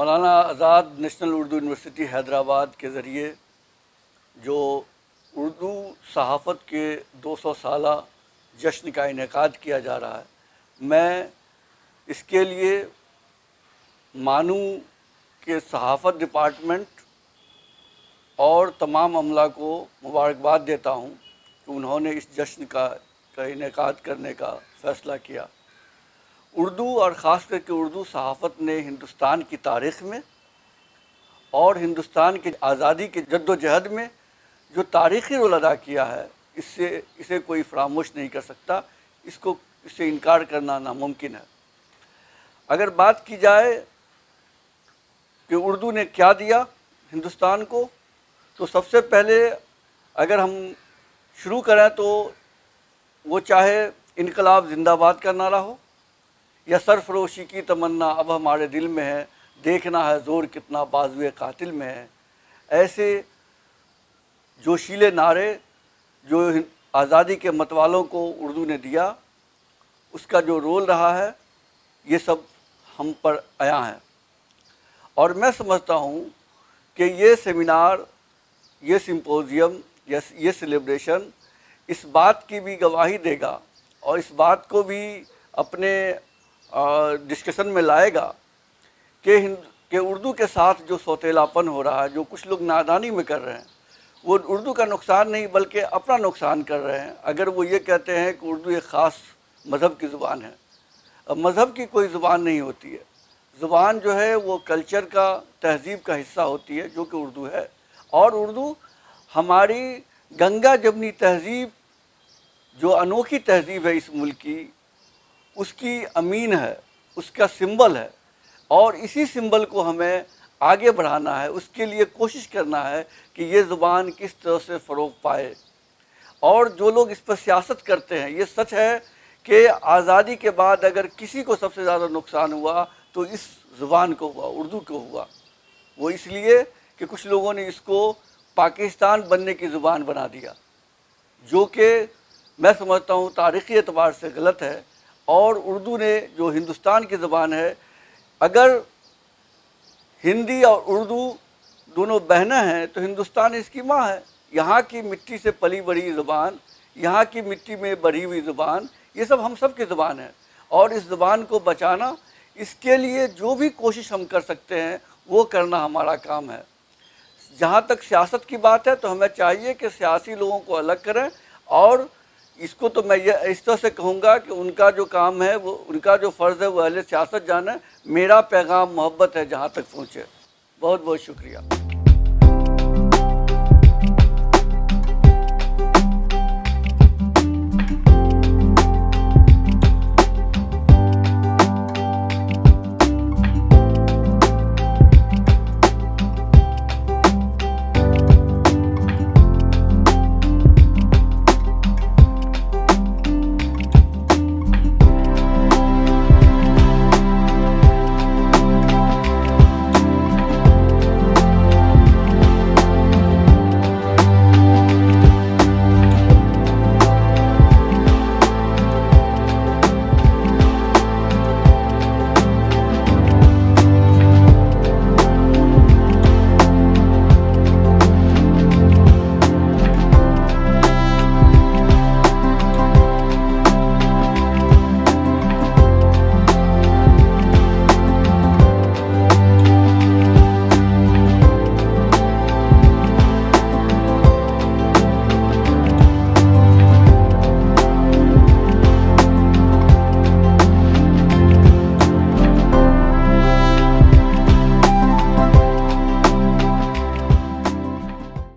Maulana Azad national Urdu university Hyderabad کے ذریعے جو اردو صحافت کے 200 سالہ جشن کا انعقاد کیا جا رہا ہے، میں اس کے لیے مانو کے صحافت ڈپارٹمنٹ اور تمام عملہ کو مبارکباد دیتا ہوں کہ انہوں نے اس جشن کا انعقاد کرنے کا فیصلہ کیا۔ اردو اور خاص کر کے اردو صحافت نے ہندوستان کی تاریخ میں اور ہندوستان کی آزادی کے جد و جہد میں جو تاریخی رول ادا کیا ہے، اسے کوئی فراموش نہیں کر سکتا، اس سے انکار کرنا ناممکن ہے۔ اگر بات کی جائے کہ اردو نے کیا دیا ہندوستان کو، تو سب سے پہلے اگر ہم شروع کریں تو وہ چاہے انقلاب زندہ باد کا نعرہ ہو یا سرفروشی کی تمنا اب ہمارے دل میں ہے، دیکھنا ہے زور کتنا بازوئے قاتل میں ہے، ایسے جوشیلے نعرے جو آزادی کے متوالوں کو اردو نے دیا، اس کا جو رول رہا ہے، یہ سب ہم پر عیاں ہے۔ اور میں سمجھتا ہوں کہ یہ سیمینار، یہ سمپوزیم، یہ سیلیبریشن اس بات کی بھی گواہی دے گا اور اس بات کو بھی اپنے ڈسکشن میں لائے گا کہ اردو کے ساتھ جو سوتیلاپن ہو رہا ہے، جو کچھ لوگ نادانی میں کر رہے ہیں، وہ اردو کا نقصان نہیں بلکہ اپنا نقصان کر رہے ہیں اگر وہ یہ کہتے ہیں کہ اردو ایک خاص مذہب کی زبان ہے۔ اب مذہب کی کوئی زبان نہیں ہوتی ہے، زبان جو ہے وہ کلچر کا، تہذیب کا حصہ ہوتی ہے، جو کہ اردو ہے۔ اور اردو ہماری گنگا جمنی تہذیب، جو انوکھی تہذیب ہے اس ملک کی، اس کی امین ہے، اس کا سمبل ہے، اور اسی سمبل کو ہمیں آگے بڑھانا ہے، اس کے لیے کوشش کرنا ہے کہ یہ زبان کس طرح سے فروغ پائے۔ اور جو لوگ اس پر سیاست کرتے ہیں، یہ سچ ہے کہ آزادی کے بعد اگر کسی کو سب سے زیادہ نقصان ہوا تو اس زبان کو ہوا، اردو کو ہوا۔ وہ اس لیے کہ کچھ لوگوں نے اس کو پاکستان بننے کی زبان بنا دیا، جو کہ میں سمجھتا ہوں تاریخی اعتبار سے غلط ہے۔ اور اردو نے جو ہندوستان کی زبان ہے، اگر ہندی اور اردو دونوں بہنیں ہیں تو ہندوستان اس کی ماں ہے۔ یہاں کی مٹی سے پلی بڑھی زبان، یہاں کی مٹی میں بڑھی ہوئی زبان، یہ سب ہم سب کی زبان ہے۔ اور اس زبان کو بچانا، اس کے لیے جو بھی کوشش ہم کر سکتے ہیں وہ کرنا ہمارا کام ہے۔ جہاں تک سیاست کی بات ہے تو ہمیں چاہیے کہ سیاسی لوگوں کو الگ کریں، اور اس کو تو میں یہ اس طرح سے کہوں گا کہ ان کا جو کام ہے، وہ ان کا جو فرض ہے وہ اہل سیاست جانے۔ میرا پیغام محبت ہے جہاں تک پہنچے۔ بہت بہت شکریہ۔